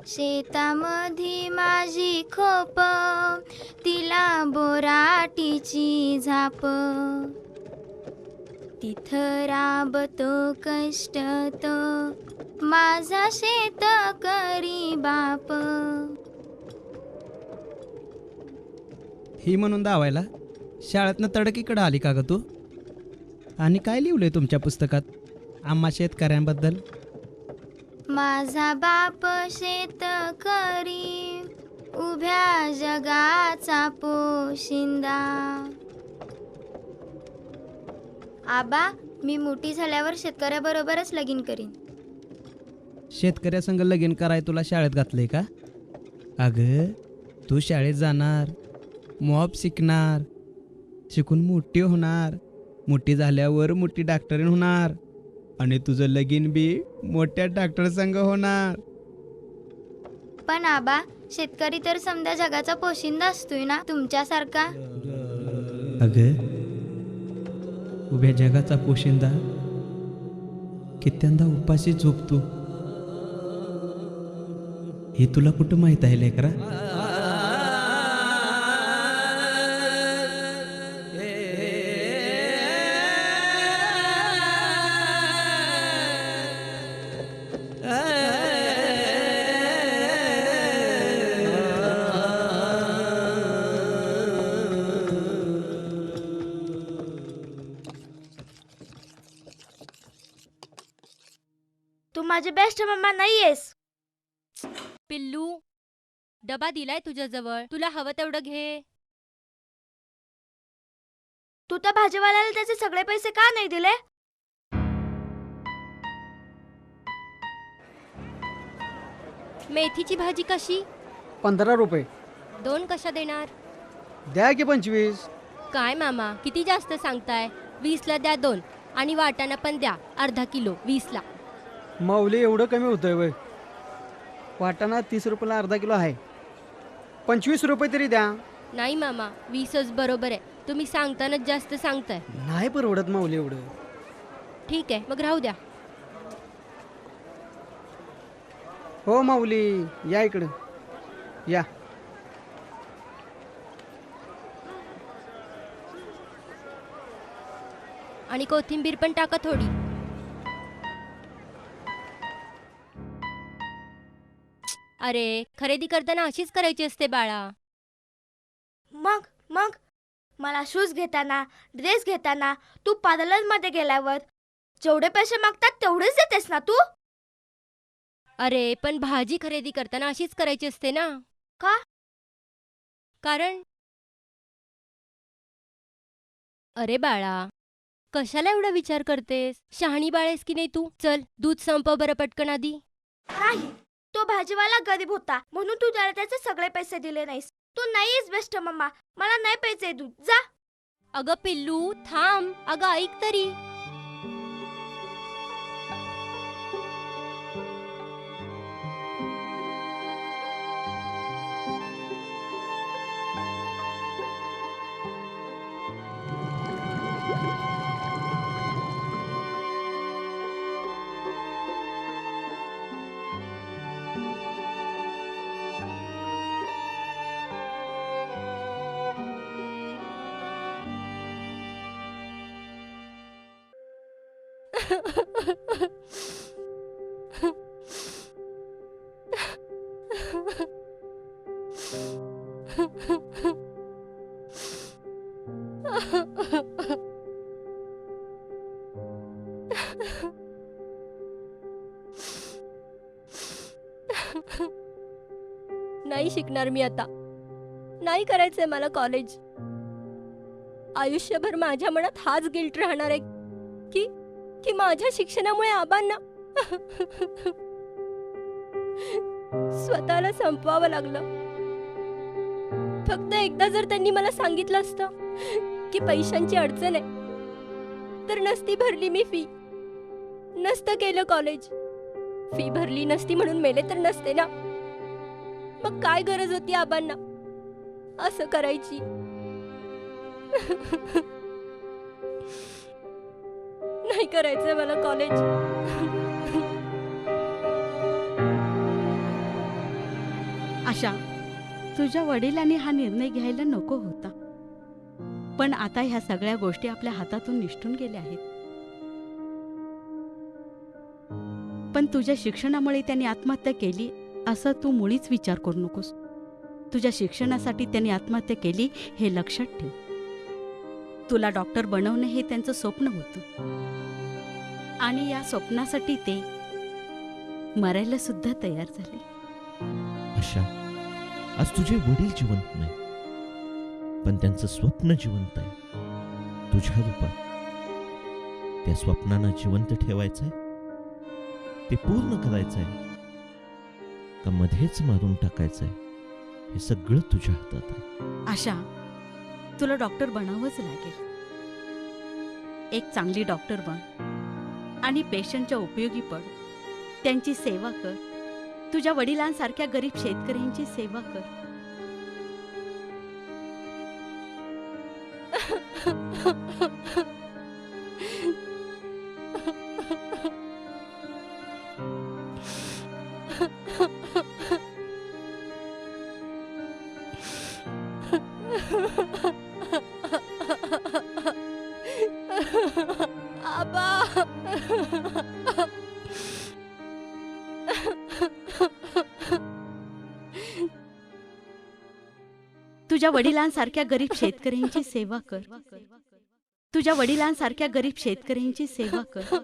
शेतामधी माझी खोप, तिला बोराटीची झाप. तिथं राबतो कष्ट तो, माझा शेतकरी बाप. ही म्हणून दावायला शाळेतनं तडकीकडं आली का ग तू? आणि काय लिहिलंय तुमच्या पुस्तकात आम्हा शेतकऱ्यांबद्दल? माझा बाप शेतकरी, उभ्या जगाचा पोशिंदा. आबा, मी मोठी झाल्यावर शेतकऱ्याबरोबरच लगीन करीन. शेतकऱ्यासंग लगीन कराय तुला शाळेत घातलंय का? अगं तू शाळेत जाणार, मॉब शिकणार, शिकून मोठी होणार, मोठी झाल्यावर मोठी डॉक्टरीन होणार आणि तुझं लगीन बी मोठ्या डॉक्टर संग होणार. पण आबा, शेतकरी तर समजा जगाचा पोशिंदा असतोय ना, तुमच्यासारखा. अगं उभ्या जगाचा पोशिंदा कित्यांदा उपाशी झोपतो हे तुला कुठं माहित आहे लेकरा? तू माझे बेस्ट मम्मा नाहीयेस. पिल्लू, डबा दिलाय तुझ्याजवळ, तुला हवं तेवढं घे. तू त्या भाजीवाल्याला त्याचे सगळे पैसे का नाही दिले? मेथीची भाजी कशी? 15 रुपये. 2 कशा देणार? द्या की 25. काय मामा, किती जास्त सांगताय? 20ला द्या 2 आणि वाटाणा पण द्या अर्धा किलो 20ला. माऊली एवढं कमी होतंय वय? वाटाणा 30 रुपयाला अर्धा किलो आहे. 25 रुपये तरी द्या. नाही मामा, 20च बरोबर आहे. तुम्ही सांगतानाच जास्त सांगताय. नाही परवडत माऊली एवढं. ठीक आहे, मग राहू द्या. हो माऊली, या इकडं या. आणि कोथिंबीर पण टाका थोडी. अरे, खरेदी करताना अशीच करायची असते बाळा. मग मग मला शूज घेताना, ड्रेस घेताना, तू पार्लरमध्ये गेल्यावर जेवढे पैसे मागतात तेवढेच देतेस ना तू? अरे, पण भाजी खरेदी करताना अशीच करायची असते ना. का? कारण अरे बाळा, कशाला एवढा विचार करतेस? शहाणी बाळेस की नाही तू? चल, दूध संपव बरं पटकन आधी. नाही, तो भाजीवाला गरीब होता म्हणून तू त्याला त्याचे सगळे पैसे दिले नाहीस. तू नाहीस बेस्ट मम्मा, मला नाही पाहिजे दूध. जा. अगं पिल्लू, थांब. अगं ऐक तरी. नाही शिकणार मी आता. नाही करायचंय मला कॉलेज. आयुष्यभर माझ्या मनात हाच गिल्ट राहणार आहे की की माझ्या शिक्षणामुळे आबांना स्वतःला संपवावं लागलं. फक्त एकदा जर त्यांनी मला सांगितलं असतं की पैशांची अडचण आहे तर नसती भरली मी फी, नसतं केलं कॉलेज. फी भरली नसती म्हणून मेले तर नसते ना. मग काय गरज होती आबांना असं करायची? नाही करायचंय मला कॉलेज. आशा, तुझ्या वडिलांनी हा निर्णय घ्यायला नको होता, पण आता ह्या सगळ्या गोष्टी आपल्या हातातून निसटून गेल्या आहेत. पण तुझ्या शिक्षणामुळे त्यांनी आत्महत्या केली असं तू मुळीच विचार करू नकोस. तुझ्या शिक्षणासाठी त्यांनी आत्महत्या केली हे लक्षात ठेव. तुला डॉक्टर बनवणं हे त्यांचं स्वप्न होतं आणि या स्वप्नासाठी ते मरायला सुद्धा तयार झाले. आशा, आज तुझे वडील जिवंत नाही, पण त्यांचं स्वप्न जिवंत आहे तुझ्या रूपात. त्या स्वप्नांना जिवंत ठेवायचंय, ते पूर्ण करायचंय का मध्येच मारून टाकायचंय, हे सगळं तुझ्या हातात आहे. आशा, तुला डॉक्टर बनावंच लागेल. एक चांगली डॉक्टर बन आणि पेशंटच्या उपयोगी पड. त्यांची सेवा कर. तुझ्या वडिलांसारख्या गरीब शेतकऱ्यांची सेवा कर. आबा. तुझ्या वडिलांसारख्या गरीब शेतकऱ्यांची सेवा कर. तुझ्या वडिलांसारख्या गरीब शेतकऱ्यांची सेवा कर.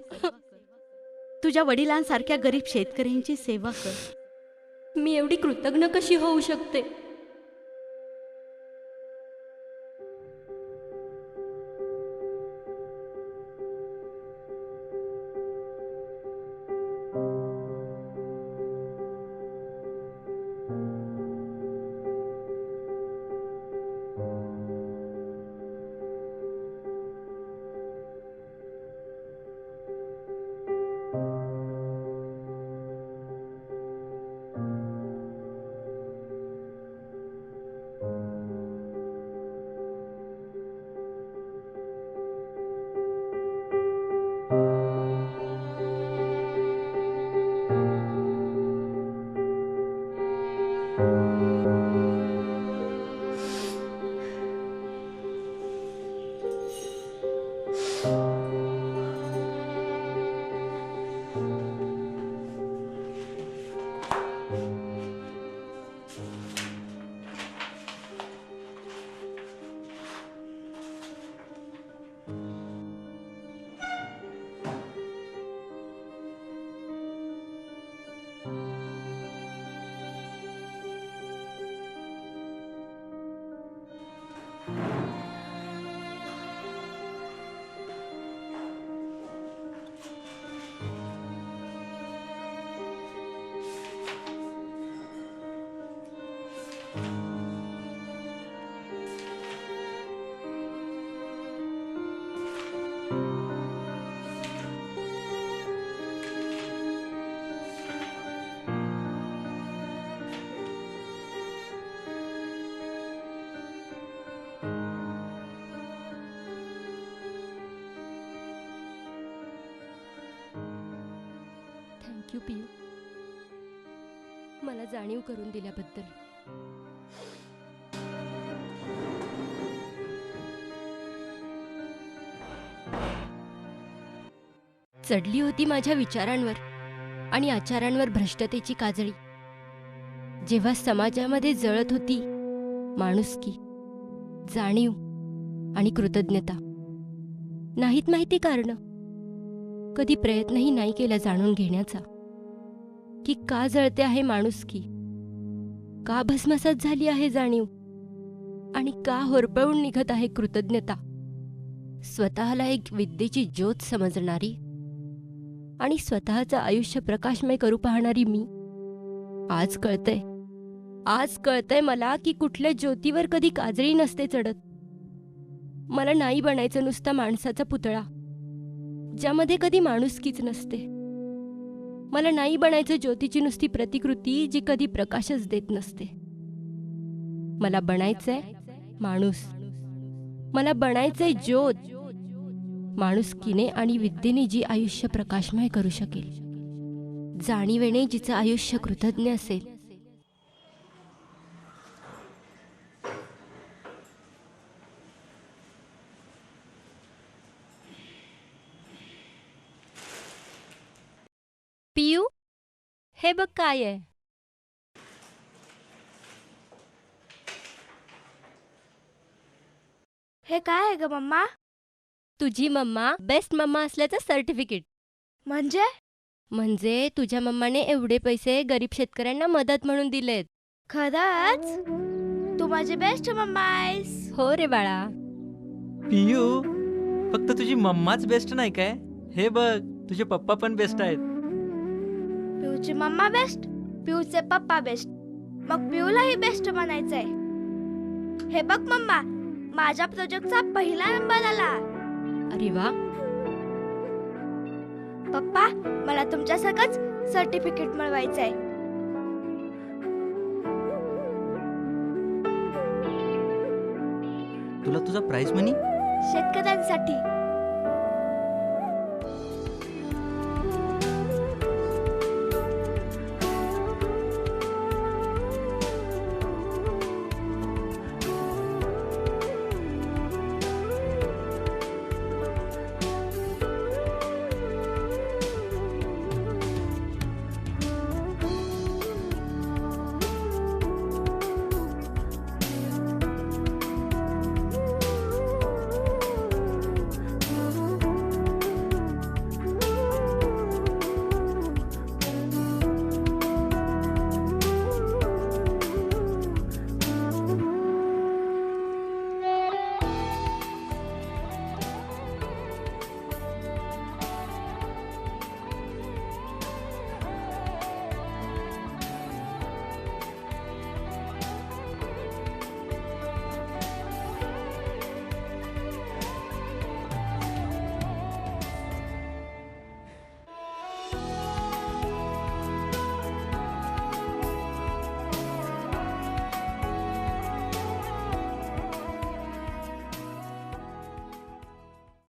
तुझ्या वडिलांसारख्या गरीब शेतकऱ्यांची सेवा कर. मी एवढी कृतज्ञ कशी होऊ शकते? थँक्यू पियू, मला जाणीव करून दिल्याबद्दल. चढली होती माझ्या विचारांवर आणि आचारांवर भ्रष्टतेची काजळी. जेव्हा समाजामध्ये जळत होती माणुसकी, जाणीव आणि कृतज्ञता. नाहीत माहिती कारण, कधी प्रयत्नही नाही केला जाणून घेण्याचा की का जळते आहे माणुसकी, का भस्मसात झाली आहे जाणीव आणि का होरपळून निघत आहे कृतज्ञता. स्वतःला एक विद्येची ज्योत समजणारी आणि स्वतःचं आयुष्य प्रकाशमय करू पाहणारी मी आज कळतंय मला की कुठल्या ज्योतीवर कधी काजळी नसते चढत. मला नाही बनायचं नुसता माणसाचा पुतळा ज्यामध्ये कधी माणुसकीच नसते. मला नाही बनायचं ज्योतीची नुसती प्रतिकृती जी कधी प्रकाशच देत नसते. मला बनायचंय माणूस. मला बनायचंय ज्योत, माणुसकीने आणि विद्येने जी आयुष्य प्रकाशमय करू शकेल, जाणीवेने जिचं आयुष्य कृतज्ञ असेल. हे बघ काय आहे. हे काय आहे ग मम्मा? तुझी मम्मा बेस्ट मम्मा असल्याचं सर्टिफिकेट. म्हणजे तुझ्या मम्माने एवढे पैसे गरीब शेतकऱ्यांना मदत म्हणून दिलेत. खरंच तू माझी बेस्ट मम्मा आहेस. हो रे बाळा. पियू, फक्त तुझी मम्माच बेस्ट नाही काय, हे बघ तुझे पप्पा पण बेस्ट आहेत. पिऊची मम्मा बेस्ट, पिऊचे पप्पा बेस्ट, मग पिऊलाही बेस्ट म्हणायचंय. हे बघ मम्मा, माझ्या प्रोजेक्टचा पहिला नंबर आला. अरे वा. पप्पा, मला तुमच्यासारखंच सर्टिफिकेट मिळवायचंय. तुला तुझा प्राइस मनी शेतकऱ्यांसाठी